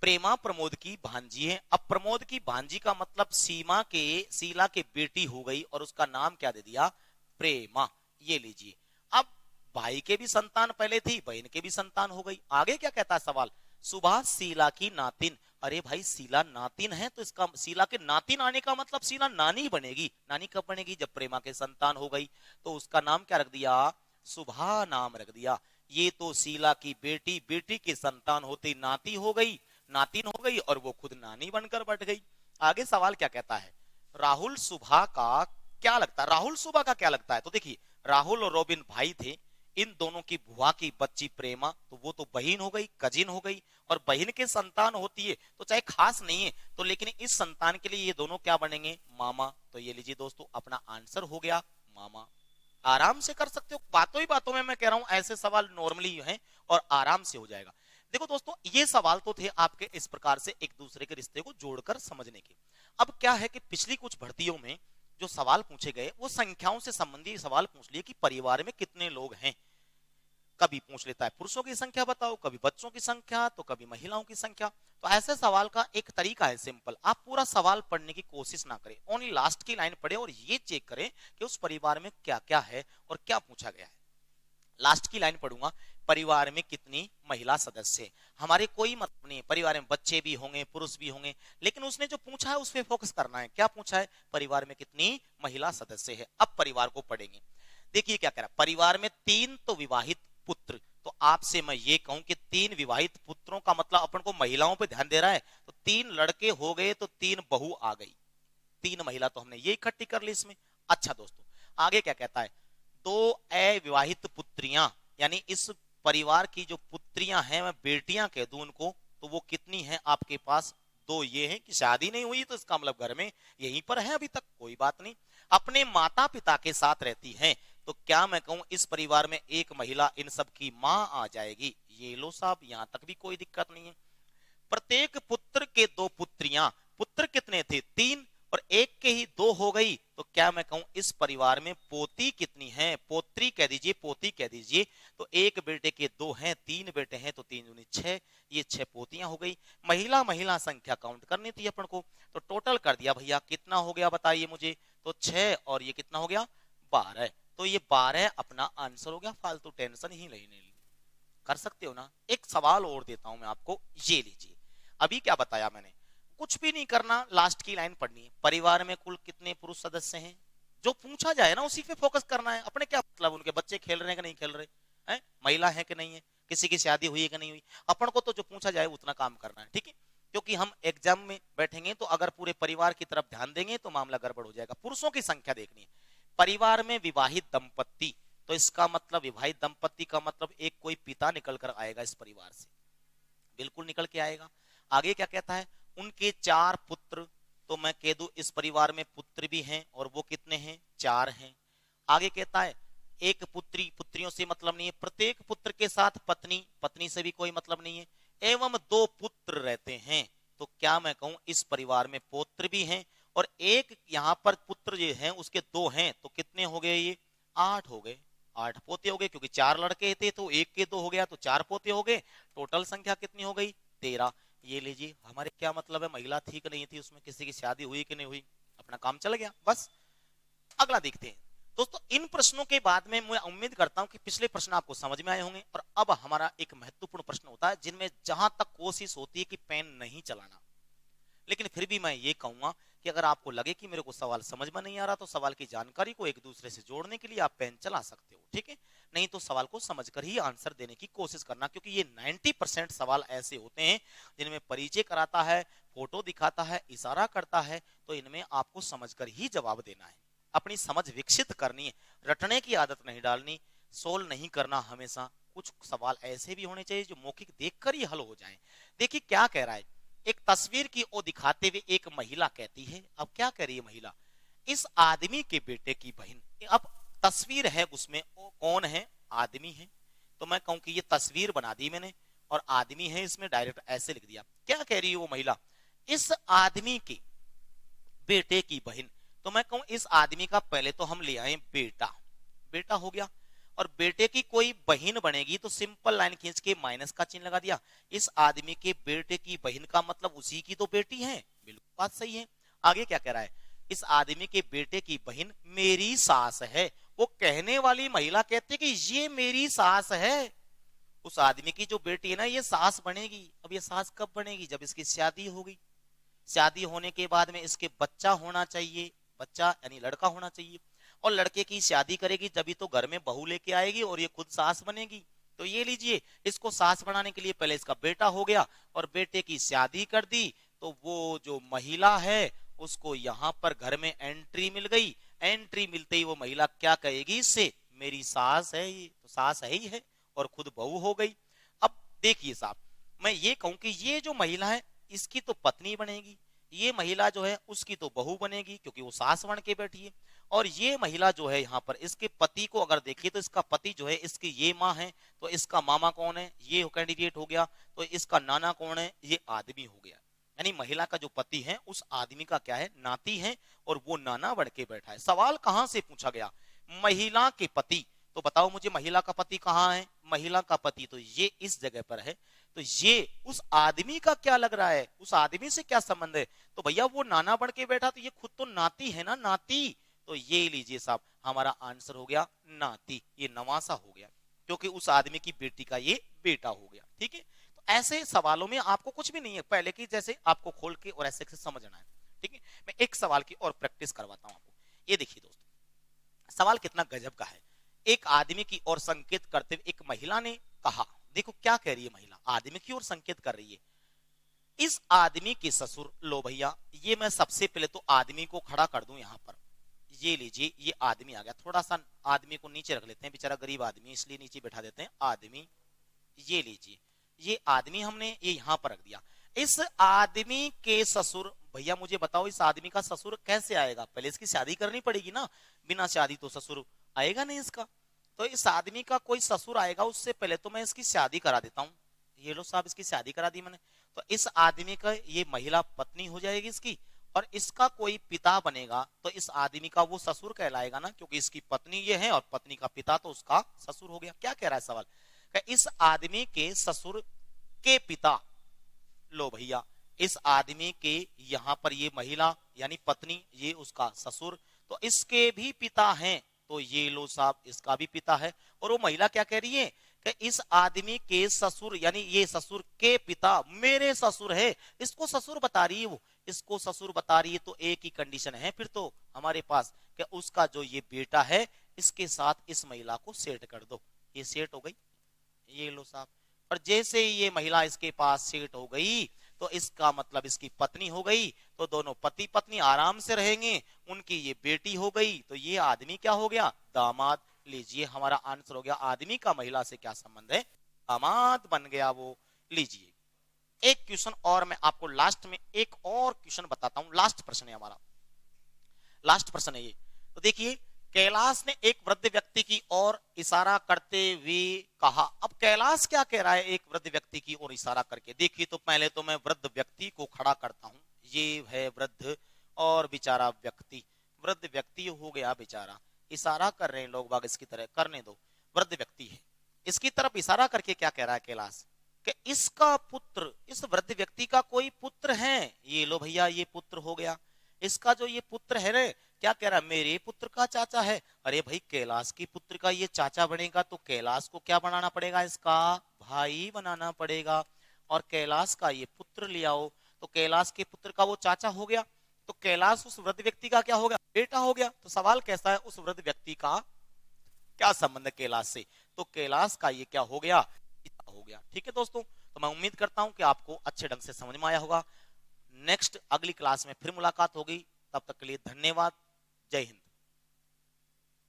प्रेमा प्रमोद की भांजी है। अब प्रमोद की भांजी का मतलब शीला के बेटी हो गई, और उसका नाम क्या दे दिया, प्रेमा। ये लीजिए, अब भाई के भी संतान पहले थी, बहन के भी संतान हो गई। आगे क्या कहता है सवाल, सुभाष शीला की नातिन। अरे भाई शीला नातिन है, तो इसका शीला के नातिन आने का मतलब शीला नानी बनेगी। नानी कब बनेगी, जब प्रेमा के संतान हो गई, तो उसका नाम क्या रख दिया, सुभा नाम रख दिया। ये तो शीला की बेटी, बेटी के संतान होते नाती हो गई, नातिन हो गई, और वो खुद नानी बनकर बैठ गई। आगे सवाल क्या कहता है, राहुल सुभा का क्या लगता है, राहुल सुभा का क्या लगता है, तो देखिए राहुल और रोबिन भाई थे, इन दोनों की बुआ की बच्ची प्रेमा, तो वो तो बहन हो गई, कजिन हो गई, और बहन के संतान होती है तो चाहे खास नहीं है तो, लेकिन इस संतान के लिए ये दोनों क्या बनेंगे, मामा। तो ये लीजिए दोस्तों अपना आंसर हो गया मामा। आराम से कर सकते हो, बातों ही बातों में मैं कह रहा हूं ऐसे सवाल नॉर्मली हैं और आराम से हो जाएगा। देखो दोस्तों ये सवाल तो थे आपके इस प्रकार से एक दूसरे के रिश्ते को जोड़कर समझने के। अब क्या है कि पिछली कुछ भर्तियों में जो सवाल पूछे गए वो संख्याओं से संबंधित सवाल पूछ लिए कि परिवार में कितने लोग हैं। कभी पूछ लेता है पुरुषों की संख्या बताओ, कभी बच्चों की संख्या, तो कभी महिलाओं की संख्या। तो ऐसे सवाल का एक तरीका है सिंपल, आप पूरा सवाल पढ़ने की कोशिश ना करें, ओनली लास्ट की लाइन पढ़े और ये चेक करें कि उस परिवार में क्या क्या है और क्या पूछा गया है। लास्ट की लाइन पढ़ूंगा, परिवार में कितनी महिला सदस्य, हमारे कोई मतलब नहीं, परिवार में बच्चे भी होंगे पुरुष भी होंगे, लेकिन उसने जो पूछा है उस पर फोकस करना है। क्या पूछा है, परिवार में कितनी महिला सदस्य है। अब परिवार को पढ़ेंगे, देखिए क्या कह रहा है, परिवार में 3 तो विवाहित पुत्र। तो आपसे मैं ये कहूं कि 3 विवाहित पुत्रों का मतलब अपन को महिलाओं पे ध्यान दे रहा है, तो 3 लड़के हो गए तो 3 बहू आ गई, 3 महिला तो हमने ये इकट्ठी कर ली इसमें। अच्छा दोस्तों आगे क्या कहता है, 2 अविवाहित पुत्रियां, यानी इस परिवार की जो पुत्रियां हैं मैं बेटियां कह दूं उनको, तो वो कितनी हैं आपके पास, 2 ये हैं कि शादी नहीं हुई तो इसका मतलब घर में यहीं पर है अभी तक, कोई बात नहीं। अपने माता पिता के साथ रहती हैं, तो क्या मैं कहूं इस परिवार में एक महिला इन सब की मां आ जाएगी। ये लो साहब यहां तक भी कोई दिक्कत नहीं है। प्रत्येक पुत्र के 2 पुत्रियां, पुत्र कितने थे 3, और एक के ही दो हो गई तो क्या मैं कहूं इस परिवार में पोती कितनी है, पोत्री कह दीजिए, पोती कह दीजिए। तो एक बेटे के दो हैं, तीन बेटे हैं तो तीन दूनी छह, ये छह पोतियां हो गई। महिला महिला संख्या काउंट करनी थी अपन को, तो टोटल कर दिया भैया, कितना हो गया बताइए मुझे, तो छह और ये कितना हो गया 12, तो ये 12 अपना आंसर हो गया, फालतू टेंशन ही नहीं कर सकते हो ना। एक सवाल और देता हूं मैं आपको, ये लीजिए, अभी क्या बताया मैंने, कुछ भी नहीं करना, लास्ट की लाइन पढ़नी है, परिवार में कुल कितने पुरुष सदस्य हैं, जो पूछा जाए ना उसी पे फोकस करना है। अपने क्या मतलब उनके बच्चे खेल रहे हैं कि नहीं खेल रहे हैं, महिला है कि नहीं है, किसी की शादी हुई है कि नहीं हुई, अपन को तो जो पूछा जाए उतना काम करना है, ठीक है। क्योंकि हम एग्जाम में बैठेंगे तो अगर पूरे परिवार की तरफ ध्यान देंगे तो मामला गड़बड़ हो जाएगा। पुरुषों की संख्या देखनी है, परिवार में विवाहित दंपत्ति, तो इसका मतलब विवाहित दंपत्ति का मतलब एक कोई पिता निकल कर आएगा इस परिवार से, बिल्कुल निकल के आएगा। आगे क्या कहता है, उनके 4 पुत्र, तो मैं कह दूं इस परिवार में पुत्र भी हैं और वो कितने हैं 4 हैं। आगे कहता है एक पुत्री, पुत्रियों से मतलब नहीं है, प्रत्येक पुत्र के साथ पत्नी, पत्नी से भी कोई मतलब नहीं है, एवं 2 पुत्र रहते हैं, तो क्या मैं कहूं इस परिवार में पौत्र भी हैं और एक यहां पर पुत्र जो है उसके 2 हैं, तो कितने हो गए ये 8 हो गए, 8 पोते हो गए, क्योंकि 4 लड़के थे तो एक के 2 हो गया तो 4 पोते हो गए, टोटल संख्या कितनी हो गई 13। ये लीजिए, हमारे क्या मतलब है, महिला थी कि नहीं थी, उसमें किसी की शादी हुई कि नहीं हुई, अपना काम चल गया बस। अगला देखते हैं दोस्तों, इन प्रश्नों के बाद में मैं उम्मीद करता हूं कि पिछले प्रश्न आपको समझ में आए होंगे, और अब हमारा एक महत्वपूर्ण प्रश्न होता है जिनमें जहां तक कोशिश होती है कि पेन नहीं चलाना, लेकिन फिर भी मैं ये कहूंगा कि अगर आपको लगे कि मेरे को सवाल समझ में नहीं आ रहा तो सवाल की जानकारी को एक दूसरे से जोड़ने के लिए आप पेन चला सकते हो, ठीक है। नहीं तो सवाल को समझकर ही आंसर देने की कोशिश करना, क्योंकि ये 90% सवाल ऐसे होते हैं जिनमें परिचय कराता है, फोटो दिखाता है, इशारा करता है, तो इनमें आपको समझकर ही जवाब देना है, अपनी समझ विकसित करनी है, रटने की आदत नहीं डालनी, सोल्व नहीं करना हमेशा। कुछ सवाल ऐसे भी होने चाहिए जो मौखिक देखकर ही हल हो जाए। देखिए क्या कह रहा है, एक तस्वीर की ओर दिखाते हुए एक महिला कहती है, अब क्या कह रही है महिला, इस आदमी के बेटे की बहन, अब तस्वीर है उसमें कौन है, आदमी है, तो मैं कहूं कि ये तस्वीर बना दी मैंने और आदमी है इसमें डायरेक्ट ऐसे लिख दिया। क्या कह रही है वो महिला, इस आदमी के बेटे की बहन, तो मैं कहूं इस आदमी का पहले तो हम ले आए बेटा, बेटा हो गया, और बेटे की कोई बहन बनेगी तो सिंपल लाइन खींच के माइनस का चिन्ह लगा दिया, इस आदमी के बेटे की बहन का मतलब उसी की तो बेटी है, बिल्कुल बात सही है। आगे क्या कह रहा है, इस आदमी के बेटे की बहन मेरी सास है, वो कहने वाली महिला कहती है कि ये मेरी सास है, उस आदमी की जो बेटी है ना ये सास बनेगी। अब ये सास कब बनेगी, जब इसकी शादी होगी, शादी होने के बाद में इसके बच्चा होना चाहिए, बच्चा यानी लड़का होना चाहिए, और लड़के की शादी करेगी तभी तो घर में बहू लेके आएगी और ये खुद सास बनेगी। तो ये लीजिए, इसको सास बनाने के लिए पहले इसका बेटा हो गया और बेटे की शादी कर दी, तो वो जो महिला है उसको यहां पर घर में एंट्री मिल गई, एंट्री मिलते ही वो महिला क्या कहेगी इससे, मेरी सास है, ये तो सास है ही है और खुद बहू हो गई। अब देखिए साहब, मैं ये कहूं कि ये जो महिला है इसकी तो पत्नी बनेगी, ये महिला जो है उसकी तो बहू बनेगी क्योंकि वो सास बन के बैठी है, और ये महिला जो है यहाँ पर इसके पति को अगर देखिए तो इसका पति जो है इसकी ये माँ है, तो इसका मामा कौन है, ये कैंडिडेट हो गया, तो इसका नाना कौन है, ये आदमी हो गया। यानी महिला का जो पति है उस आदमी का क्या है, नाती है, और वो नाना बढ़ के बैठा है। सवाल कहां से पूछा गया, महिला के पति, तो बताओ मुझे महिला का पति कहाँ है, महिला का पति तो ये इस जगह पर है, तो ये उस आदमी का क्या लग रहा है, उस आदमी से क्या संबंध है, तो भैया वो नाना बढ़ के बैठा तो ये खुद तो नाती है ना, नाती, तो ये लीजिए साहब हमारा आंसर हो गया नाती, ये नवासा हो गया क्योंकि उस आदमी की बेटी का ये बेटा हो गया, ठीक है। तो ऐसे सवालों में आपको कुछ भी नहीं है, पहले की जैसे आपको खोल के और ऐसे समझना है, ठीक है। मैं एक सवाल की और प्रैक्टिस करवाता हूं आपको, ये देखिए दोस्तों सवाल कितना गजब का है। एक आदमी की ओर संकेत करते हुए एक महिला ने कहा, देखो क्या कह रही है महिला, आदमी की ओर संकेत कर रही है, इस आदमी के ससुर, लो भैया ये मैं सबसे पहले तो आदमी को खड़ा कर दूं यहां पर, ये लीजिए ये आदमी आ गया, थोड़ा सा आदमी को नीचे रख लेते हैं, बेचारा गरीब आदमी इसलिए नीचे बैठा देते हैं आदमी, ये लीजिए ये आदमी हमने ये यहां पर रख दिया। इस आदमी के ससुर, भैया मुझे बताओ इस आदमी का ससुर कैसे आएगा, पहले इसकी शादी करनी पड़ेगी ना, बिना शादी तो ससुर आएगा नहीं इसका, तो इस आदमी का कोई ससुर आएगा, उससे पहले तो मैं इसकी शादी करा देता हूं, ये लो साहब इसकी शादी करा दी मैंने, तो इस आदमी का ये महिला पत्नी हो जाएगी इसकी, और इसका कोई पिता बनेगा तो इस आदमी का वो ससुर कहलाएगा ना, क्योंकि इसकी पत्नी ये है और पत्नी का पिता तो उसका ससुर हो गया। क्या कह रहा है सवाल, इस आदमी के ससुर के पिता, लो भैया इस आदमी के यहां पर ये महिला यानी पत्नी, ये उसका ससुर, तो इसके भी पिता हैं, तो ये लो साहब इसका भी पिता है। और वो महिला क्या कह रही है कि इस आदमी के ससुर यानी ये ससुर के पिता मेरे ससुर है, इसको ससुर बता रही है, वो इसको ससुर बता रही है। तो एक ही कंडीशन है फिर तो हमारे पास कि उसका जो ये बेटा है इसके साथ इस महिला को सेट कर दो। ये सेट हो गई, ये लो साहब। और जैसे ये महिला इसके पास सेट हो गई तो इसका मतलब इसकी पत्नी हो गई, तो दोनों पति पत्नी आराम से रहेंगे, उनकी ये बेटी हो गई, तो ये आदमी क्या हो गया, दामाद। लीजिए हमारा आंसर हो गया, आदमी का महिला से क्या संबंध है, दामाद बन गया वो। लीजिए एक क्वेश्चन और मैं आपको लास्ट में एक और क्वेश्चन बताता हूं, लास्ट प्रश्न है हमारा, लास्ट प्रश्न है ये। तो देखिए कैलाश ने एक वृद्ध व्यक्ति की ओर इशारा करते हुए कहा। अब कैलाश क्या कह रहा है एक वृद्ध व्यक्ति की ओर इशारा करके, देखिए तो पहले तो मैं वृद्ध व्यक्ति को खड़ा करता हूं, ये है वृद्ध और बेचारा व्यक्ति, वृद्ध व्यक्ति हो गया बेचारा, इशारा कर रहे हैं लोग बाग इसकी तरह, करने दो, वृद्ध व्यक्ति है, इसकी तरफ इशारा करके क्या कह रहा है कैलाश कि इसका पुत्र, इस वृद्ध व्यक्ति का कोई पुत्र है, ये लो भैया ये पुत्र हो गया, इसका जो ये पुत्र है रे, क्या कह रहा है मेरे पुत्र का चाचा है। अरे भाई कैलाश की पुत्र का ये चाचा बनेगा तो कैलाश को क्या बनाना पड़ेगा, इसका भाई बनाना पड़ेगा, और कैलाश का ये पुत्र ले आओ, तो कैलाश के पुत्र का वो चाचा हो गया, तो कैलाश उस वृद्ध व्यक्ति का क्या हो गया, बेटा हो गया। तो सवाल कैसा है, उस वृद्ध व्यक्ति का क्या संबंध है कैलाश से, तो कैलाश का ये क्या हो गया, पिता हो गया। ठीक है दोस्तों, तो मैं उम्मीद करता हूं कि आपको अच्छे ढंग से समझ में आया होगा। नेक्स्ट अगली क्लास में फिर मुलाकात होगी, तब तक के लिए धन्यवाद, जय हिंद।